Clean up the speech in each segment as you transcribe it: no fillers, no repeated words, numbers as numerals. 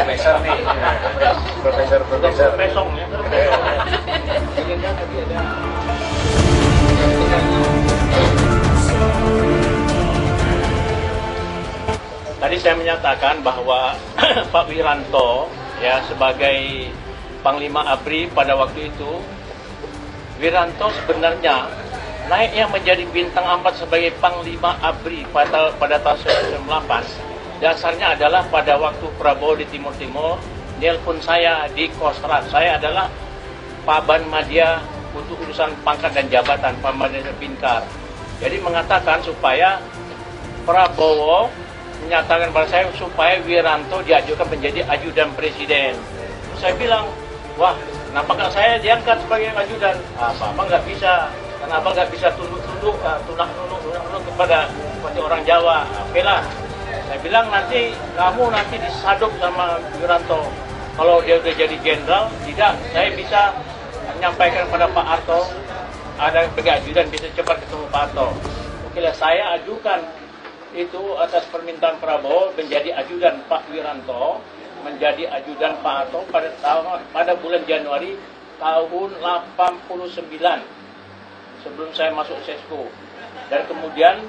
profesor nih, profesor ya. Tadi saya menyatakan bahwa Pak Wiranto ya sebagai Panglima ABRI pada waktu itu, Wiranto sebenarnya naiknya menjadi bintang 4 sebagai Panglima ABRI pada tahun 1998 dasarnya adalah pada waktu Prabowo di Timur Timur nelpon saya di Kostrad. Saya adalah Paban Madya untuk urusan pangkat dan jabatan, Paban Madya Pinkar. Jadi mengatakan supaya Prabowo menyatakan pada saya supaya Wiranto diajukan menjadi ajudan presiden. Saya bilang, wah, kenapa nggak saya diangkat sebagai ajudan? Apa nggak bisa? Kenapa nggak bisa tunduk-tunduk, tunak-tunduk kepada seperti orang Jawa? Oke lah. Saya bilang nanti kamu disaduk sama Wiranto. Kalau dia udah jadi jenderal, tidak. Saya bisa menyampaikan pada Pak Harto, ada sebagai ajudan bisa cepat ketemu Pak Harto. Oke lah, saya ajukan itu atas permintaan Prabowo menjadi ajudan Pak Wiranto, menjadi ajudan Pak Harto pada bulan Januari tahun 89 sebelum saya masuk Sesko. Dan kemudian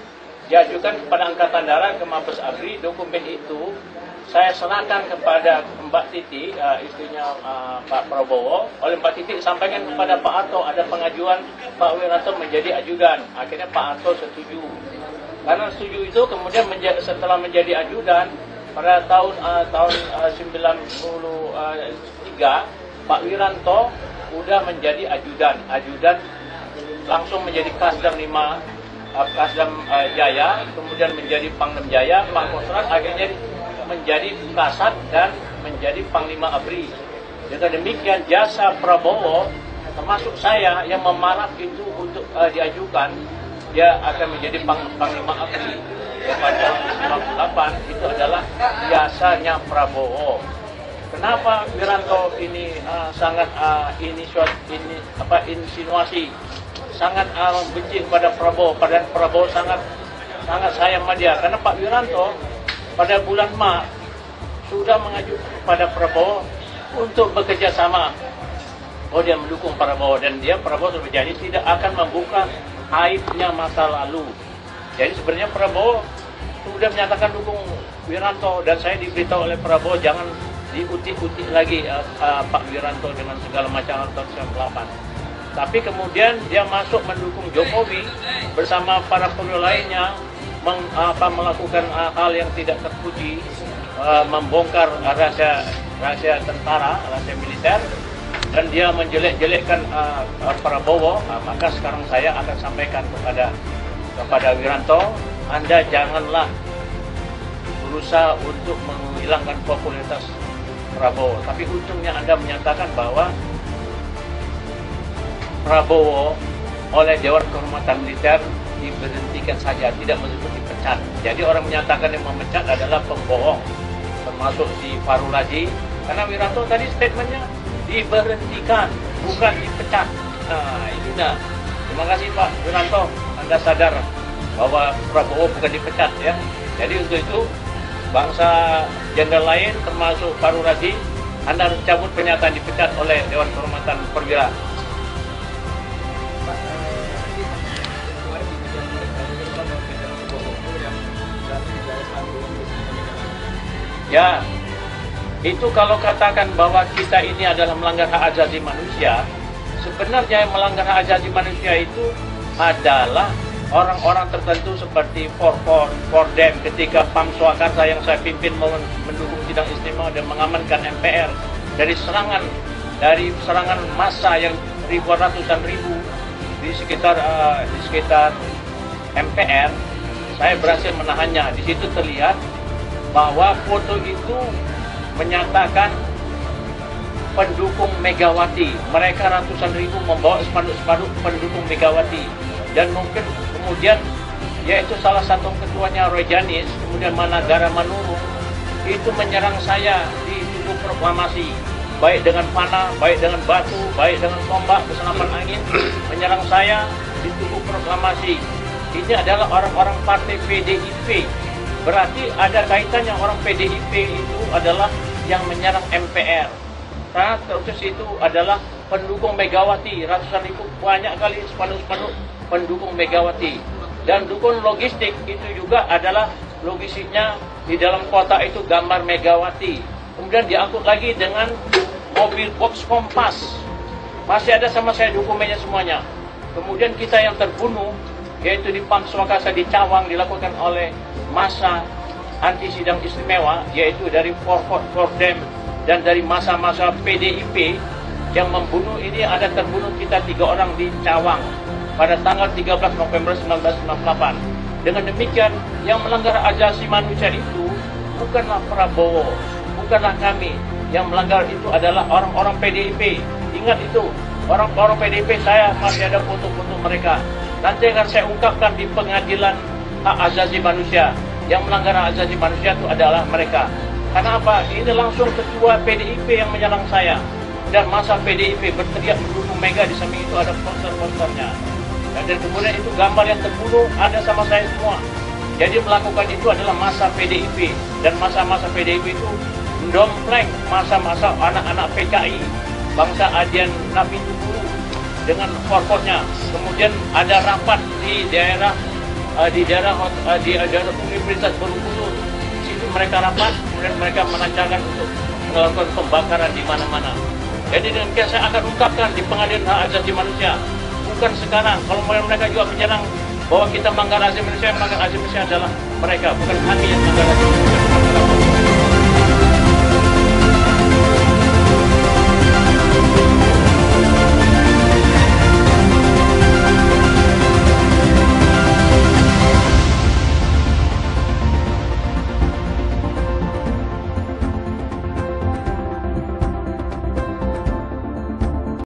diajukan kepada Angkatan Darat ke Mabes ABRI. Dokumen itu saya serahkan kepada Mbak Titi, istrinya Pak Prabowo. Oleh Mbak Titi disampaikan kepada Pak Harto ada pengajuan Pak Wiranto menjadi ajudan. Akhirnya Pak Harto setuju. Karena setuju itu kemudian setelah menjadi ajudan pada tahun 93 Pak Wiranto sudah menjadi ajudan langsung menjadi Kasdam 5 Kasdam Jaya, kemudian menjadi Pangdam Jaya, Pangkostrat, akhirnya menjadi Kasat dan menjadi Panglima ABRI. Dengan demikian jasa Prabowo termasuk saya yang memarah itu untuk diajukan, dia akan menjadi Panglima ABRI. Pada 1998 itu adalah jasanya Prabowo. Kenapa Wiranto ini sangat insinuasi, sangat benci kepada Prabowo, padahal Prabowo sangat sayang sama dia. Karena Pak Wiranto pada bulan Maret sudah mengajukan kepada Prabowo untuk bekerja sama. Oh, dia mendukung Prabowo dan Prabowo sudah berjanji tidak akan membuka aibnya masa lalu. Jadi sebenarnya Prabowo sudah menyatakan dukung Wiranto dan saya diberitahu oleh Prabowo jangan diutik-utik lagi Pak Wiranto dengan segala macam hal tahun 98. Tapi kemudian dia masuk mendukung Jokowi bersama para perwira lainnya melakukan hal yang tidak terpuji, membongkar rahasia tentara, rahasia militer, dan dia menjelek-jelekkan Prabowo. Maka sekarang saya akan sampaikan kepada Wiranto, Anda janganlah berusaha untuk menghilangkan popularitas Prabowo. Tapi untungnya Anda menyatakan bahwa Prabowo oleh Dewan Kehormatan Militer diberhentikan saja, tidak menyebut dipecat. Jadi orang menyatakan yang memecat adalah pembohong, termasuk si Fahrul Razi. Karena Wiranto tadi statementnya diberhentikan, bukan dipecat. Nah, itu dah. Terima kasih Pak Wiranto, Anda sadar bahwa Prabowo bukan dipecat ya. Jadi untuk itu bangsa jenderal lain termasuk Fahrul Razi, Anda harus cabut pernyataan dipecat oleh Dewan Kehormatan Perwira. Ya, itu kalau katakan bahwa kita ini adalah melanggar hak asasi manusia, sebenarnya yang melanggar hak asasi manusia itu adalah orang-orang tertentu seperti Fordem ketika Pam Swakarsa yang saya pimpin mendukung sidang istimewa dan mengamankan MPR dari serangan massa yang ratusan ribu di sekitar MPR. Saya berhasil menahannya. Di situ terlihat bahwa foto itu menyatakan pendukung Megawati. Mereka ratusan ribu membawa spanduk-spanduk pendukung Megawati. Dan mungkin kemudian yaitu salah satu ketuanya Roy Janis, kemudian Managara Manurung, itu menyerang saya di Tugu Proklamasi. Baik dengan panah, baik dengan batu, baik dengan tombak, senapan angin, menyerang saya di Tugu Proklamasi. Ini adalah orang-orang partai PDIP. Berarti ada kaitannya orang PDIP itu adalah yang menyerang MPR. Karena terus itu adalah pendukung Megawati, ratusan ribu, banyak kali spanduk-spanduk pendukung Megawati. Dan dukun logistik itu juga adalah logistiknya di dalam kota itu gambar Megawati. Kemudian diangkut lagi dengan mobil box Kompas. Masih ada sama saya dokumennya semuanya. Kemudian kita yang terbunuh, yaitu di Pam Swakarsa di Cawang, dilakukan oleh massa anti sidang istimewa, yaitu dari Fordem dan dari masa-masa PDIP yang membunuh ini. Ada terbunuh kita 3 orang di Cawang pada tanggal 13 November 1998. Dengan demikian, yang melanggar asasi manusia itu bukanlah Prabowo, bukanlah kami. Yang melanggar itu adalah orang-orang PDIP. Ingat itu, orang-orang PDIP, saya masih ada foto-foto mereka. Nanti akan saya ungkapkan di pengadilan hak asasi manusia. Yang melanggar hak asasi manusia itu adalah mereka. Karena apa? Ini langsung ketua PDIP yang menyerang saya. Dan masa PDIP berteriak mendukung Mega, di samping itu ada poster-posternya. Dan kemudian itu gambar yang terbunuh ada sama saya semua. Jadi melakukan itu adalah masa PDIP. Dan masa-masa PDIP itu mendompleng masa-masa anak-anak PKI, bangsa Adian Nabi Tuguru dengan forkotnya. Kemudian ada rapat di daerah Universitas Borobudur. Di situ mereka rapat, kemudian mereka melancarkan untuk melakukan pembakaran di mana-mana. Jadi dengan saya akan ungkapkan di pengadilan hak asasi manusia. Bukan sekarang. Kalau mereka juga menyerang bahwa kita melanggar asasi manusia, melanggar asasi manusia adalah mereka, bukan kami yang melanggar asasi manusia.